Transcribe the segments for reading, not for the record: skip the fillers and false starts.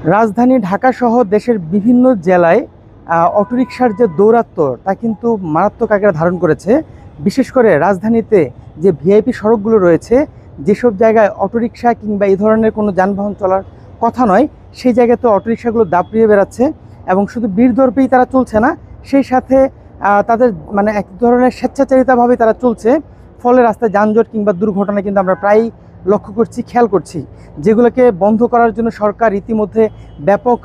রাজধানী ঢাকা সহ দেশের বিভিন্ন জেলায় অটোরিকশার যে দৌরাত্ম্য তা কিন্তু মারাত্মক আকার ধারণ করেছে। বিশেষ করে রাজধানীতে যে ভিআইপি সড়কগুলো রয়েছে, যেসব জায়গায় অটোরিকশা কিংবা এই ধরনের কোনো যানবাহন চলার কথা নয়, সেই জায়গাতে অটোরিকশাগুলো দাপড়িয়ে বেড়াচ্ছে এবং শুধু বীরদর্পেই তারা চলছে না, সেই সাথে তাদের মানে এক ধরনের স্বেচ্ছাচারিতাভাবে তারা চলছে। ফলে রাস্তায় যানজট কিংবা দুর্ঘটনা কিন্তু আমরা প্রায়ই লক্ষ্য করছি, খেয়াল করছি, যেগুলোকে বন্ধ করার জন্য সরকার ইতিমধ্যে ব্যাপক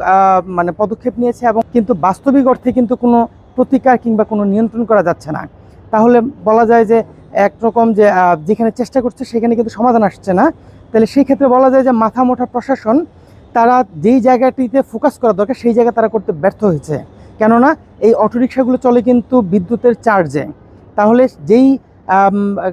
মানে পদক্ষেপ নিয়েছে, এবং কিন্তু বাস্তবিক অর্থে কিন্তু কোনো প্রতিকার কিংবা কোনো নিয়ন্ত্রণ করা যাচ্ছে না। তাহলে বলা যায় যে একরকম যে যেখানে চেষ্টা করছে সেখানে কিন্তু সমাধান আসছে না। তাহলে সেই ক্ষেত্রে বলা যায় যে মাথা মোটা প্রশাসন তারা যেই জায়গাটিতে ফোকাস করা দরকার সেই জায়গা তারা করতে ব্যর্থ হয়েছে। কেননা এই অটোরিকশাগুলো চলে কিন্তু বিদ্যুতের চার্জে। তাহলে যেই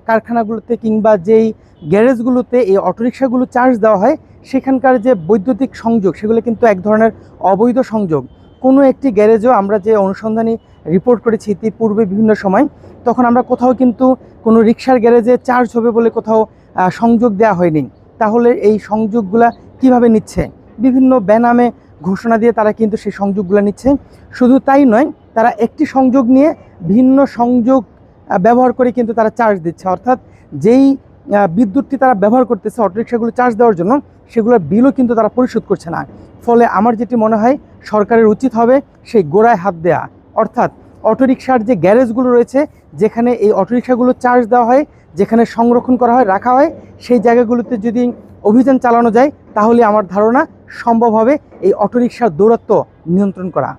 কারখানাগুলোতে কিংবা যেই গ্যারেজগুলোতে এই অটোরিকশাগুলো চার্জ দেওয়া হয়, সেখানকার যে বৈদ্যুতিক সংযোগ সেগুলো কিন্তু এক ধরনের অবৈধ সংযোগ। কোনো একটি গ্যারেজও আমরা যে অনুসন্ধানী রিপোর্ট করেছি ইতিপূর্বে বিভিন্ন সময়, তখন আমরা কোথাও কিন্তু কোনো রিক্সার গ্যারেজে চার্জ হবে বলে কোথাও সংযোগ দেওয়া হয়নি। তাহলে এই সংযোগগুলা কিভাবে নিচ্ছে? বিভিন্ন বেনামে ঘোষণা দিয়ে তারা কিন্তু সেই সংযোগগুলো নিচ্ছে। শুধু তাই নয়, তারা একটি সংযোগ নিয়ে ভিন্ন সংযোগ ব্যবহার করে কিন্তু তারা চার্জ দিচ্ছে। অর্থাৎ যেই বিদ্যুৎটি তারা ব্যবহার করতেছে অটোরিকশাগুলো চার্জ দেওয়ার জন্য, সেগুলোর বিলও কিন্তু তারা পরিশোধ করছে না। ফলে আমার যেটি মনে হয় সরকারের উচিত হবে সেই গোড়ায় হাত দেয়া। অর্থাৎ অটোরিকশার যে গ্যারেজগুলো রয়েছে, যেখানে এই অটোরিকশাগুলো চার্জ দেওয়া হয়, যেখানে সংরক্ষণ করা হয়, রাখা হয়, সেই জায়গাগুলোতে যদি অভিযান চালানো যায়, তাহলে আমার ধারণা সম্ভব হবে এই অটোরিকশার দৌরাত্ম্য নিয়ন্ত্রণ করা।